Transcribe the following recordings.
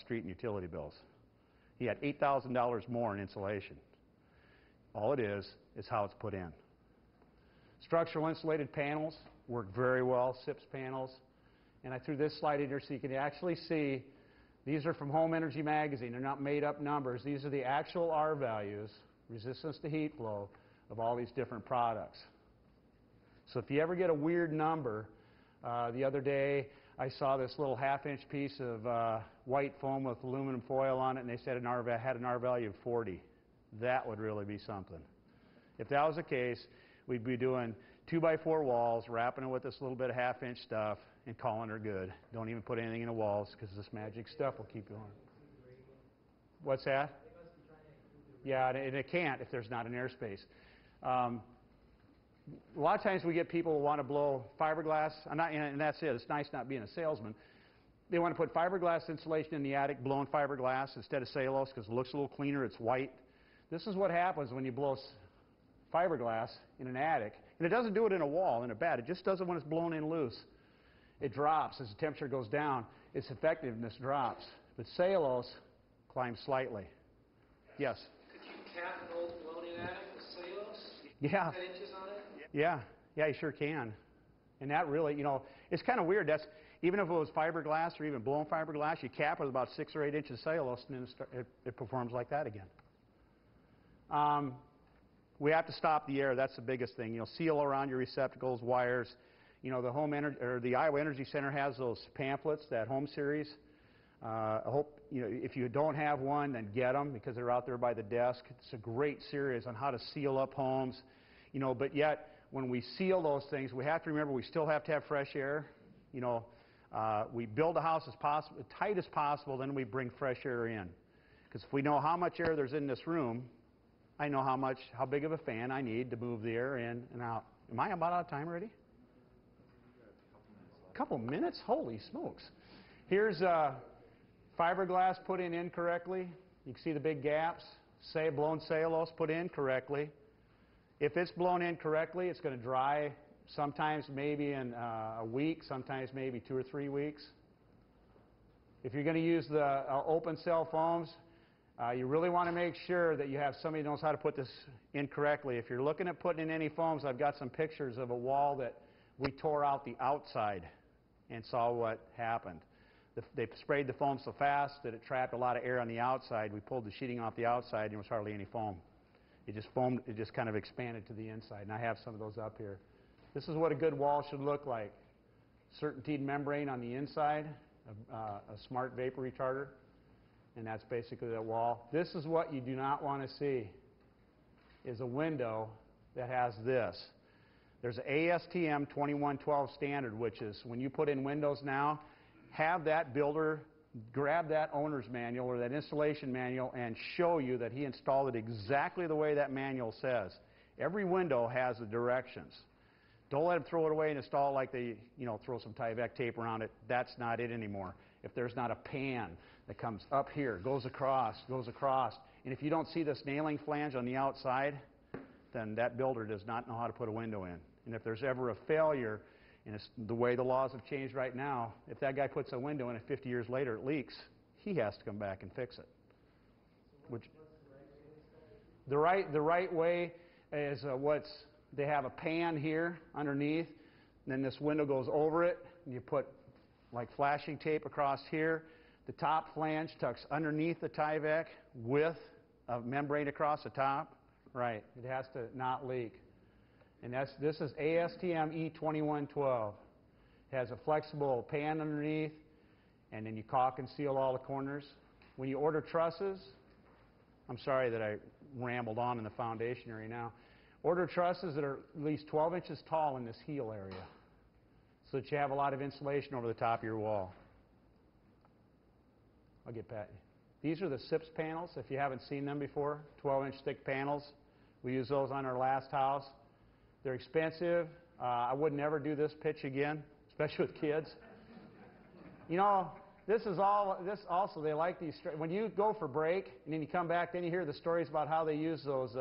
street and utility bills. He had $8,000 more in insulation. All it is how it's put in. Structural insulated panels work very well, SIPS panels. And I threw this slide in here so you can actually see, these are from Home Energy Magazine. They're not made up numbers. These are the actual R values, resistance to heat flow, of all these different products. So if you ever get a weird number, the other day I saw this little half-inch piece of white foam with aluminum foil on it, and they said had an R value of 40. That would really be something. If that was the case, we'd be doing 2x4 walls, wrapping it with this little bit of half-inch stuff, and calling her good. Don't even put anything in the walls, because this magic stuff will keep going. What's that? Yeah, and it can't if there's not an airspace. A lot of times we get people who want to blow fiberglass, and that's it. It's nice not being a salesman. They want to put fiberglass insulation in the attic, blowing fiberglass instead of cellulose, because it looks a little cleaner, it's white. This is what happens when you blow fiberglass in an attic. And it doesn't do it in a wall, in a bed. It just does it when it's blown in loose. It drops as the temperature goes down. Its effectiveness drops. But cellulose climbs slightly. Yes? Could you cap an old blown-in attic with cellulose? Yeah. 10 inches on it? Yeah. Yeah, you sure can. And that really, you know, it's kind of weird. That's, even if it was fiberglass or even blown fiberglass, you cap it with about 6 or 8 inches of cellulose, and then it performs like that again. We have to stop the air. That's the biggest thing. You know, seal around your receptacles, wires. You know, the Iowa Energy Center has those pamphlets, that home series. I hope, you know, if you don't have one, then get them, because they're out there by the desk. It's a great series on how to seal up homes. You know, but yet, when we seal those things, we have to remember we still have to have fresh air. You know, we build a house as tight as possible, then we bring fresh air in. Because if we know how much air there's in this room, I know how big of a fan I need to move the air in and out. Am I about out of time already? A couple minutes? Holy smokes. Here's fiberglass put in incorrectly. You can see the big gaps. Say blown cellulose put in correctly. If it's blown in correctly, it's going to dry sometimes maybe in a week, sometimes maybe 2 or 3 weeks. If you're going to use the open cell foams, you really want to make sure that you have somebody who knows how to put this in correctly. If you're looking at putting in any foams, I've got some pictures of a wall that we tore out the outside and saw what happened. They sprayed the foam so fast that it trapped a lot of air on the outside. We pulled the sheeting off the outside and there was hardly any foam. It just kind of expanded to the inside, and I have some of those up here. This is what a good wall should look like. Certainteed membrane on the inside, a smart vapor retarder, and that's basically the wall. This is what you do not want to see, is a window that has this. There's an ASTM 2112 standard, which is when you put in windows now, have that builder grab that owner's manual or that installation manual and show you that he installed it exactly the way that manual says. Every window has the directions. Don't let them throw it away and install it like they, you know, throw some Tyvek tape around it. That's not it anymore. If there's not a pan that comes up here, goes across, and if you don't see this nailing flange on the outside, then that builder does not know how to put a window in. And if there's ever a failure, and it's the way the laws have changed right now, if that guy puts a window in and 50 years later it leaks, he has to come back and fix it. The right way is they have a pan here underneath, and then this window goes over it, and you put like flashing tape across here. The top flange tucks underneath the Tyvek with a membrane across the top. Right, it has to not leak. And this is ASTM E2112. It has a flexible pan underneath, and then you caulk and seal all the corners. When you order trusses, I'm sorry that I rambled on in the foundation area now. Order trusses that are at least 12 inches tall in this heel area so that you have a lot of insulation over the top of your wall. I'll get back. These are the SIPS panels, if you haven't seen them before, 12-inch thick panels. We use those on our last house. They're expensive. I would never do this pitch again, especially with kids. You know, this also, they like these, when you go for break and then you come back, then you hear the stories about how they use those,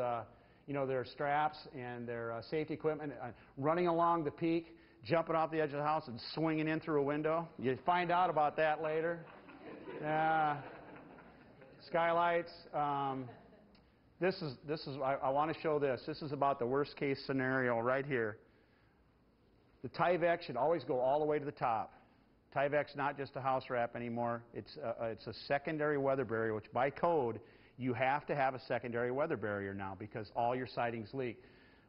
you know, their straps and their safety equipment, running along the peak, jumping off the edge of the house and swinging in through a window. You find out about that later. Skylights. I want to show this. This is about the worst case scenario right here. The Tyvek should always go all the way to the top. Tyvek's not just a house wrap anymore. It's a secondary weather barrier, which by code, you have to have a secondary weather barrier now because all your sidings leak.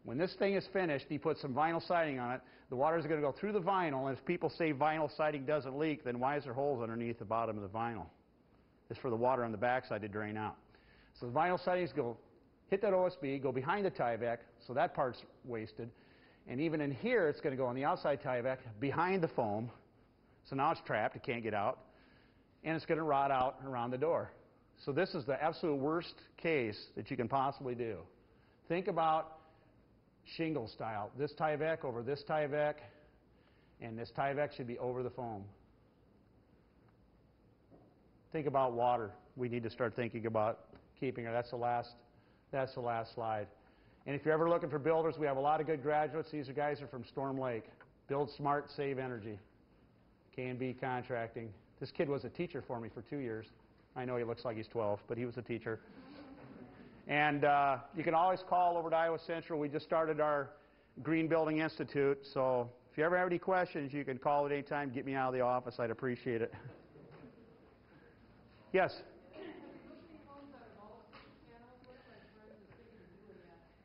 When this thing is finished, you put some vinyl siding on it, the water is going to go through the vinyl, and if people say vinyl siding doesn't leak, then why is there holes underneath the bottom of the vinyl? It's for the water on the backside to drain out. So the vinyl sidings hit that OSB, go behind the Tyvek, so that part's wasted. And even in here, it's going to go on the outside Tyvek, behind the foam. So now it's trapped, it can't get out. And it's going to rot out around the door. So this is the absolute worst case that you can possibly do. Think about shingle style. This Tyvek over this Tyvek, and this Tyvek should be over the foam. Think about water. We need to start thinking about keeping it. That's the last slide. And if you're ever looking for builders, we have a lot of good graduates. These guys are from Storm Lake. Build smart, save energy. K&B Contracting. This kid was a teacher for me for 2 years. I know he looks like he's 12, but he was a teacher. And you can always call over to Iowa Central. We just started our Green Building Institute. So if you ever have any questions, you can call at any time. Get me out of the office. I'd appreciate it. Yes?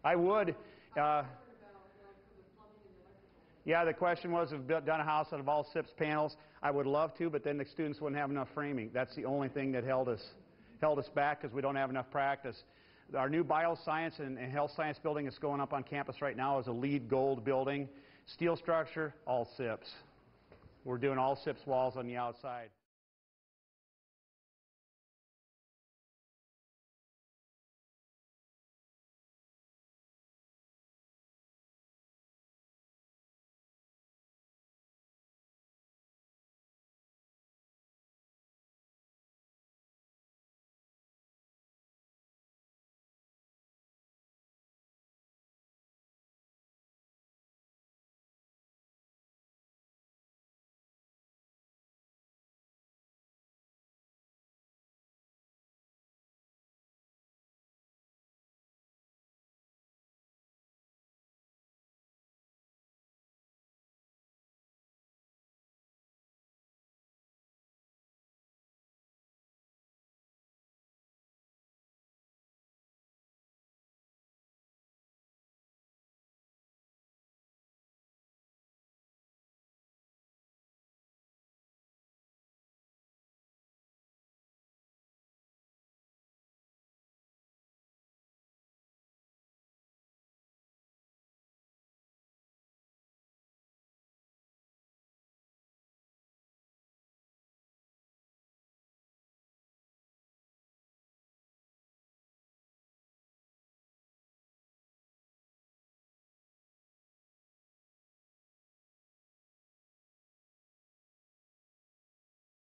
I would. Yeah, the question was, if I've done a house out of all SIPS panels, I would love to, but then the students wouldn't have enough framing. That's the only thing that held us back because we don't have enough practice. Our new bioscience and health science building that's going up on campus right now is a LEED Gold building. Steel structure, all SIPS. We're doing all SIPS walls on the outside.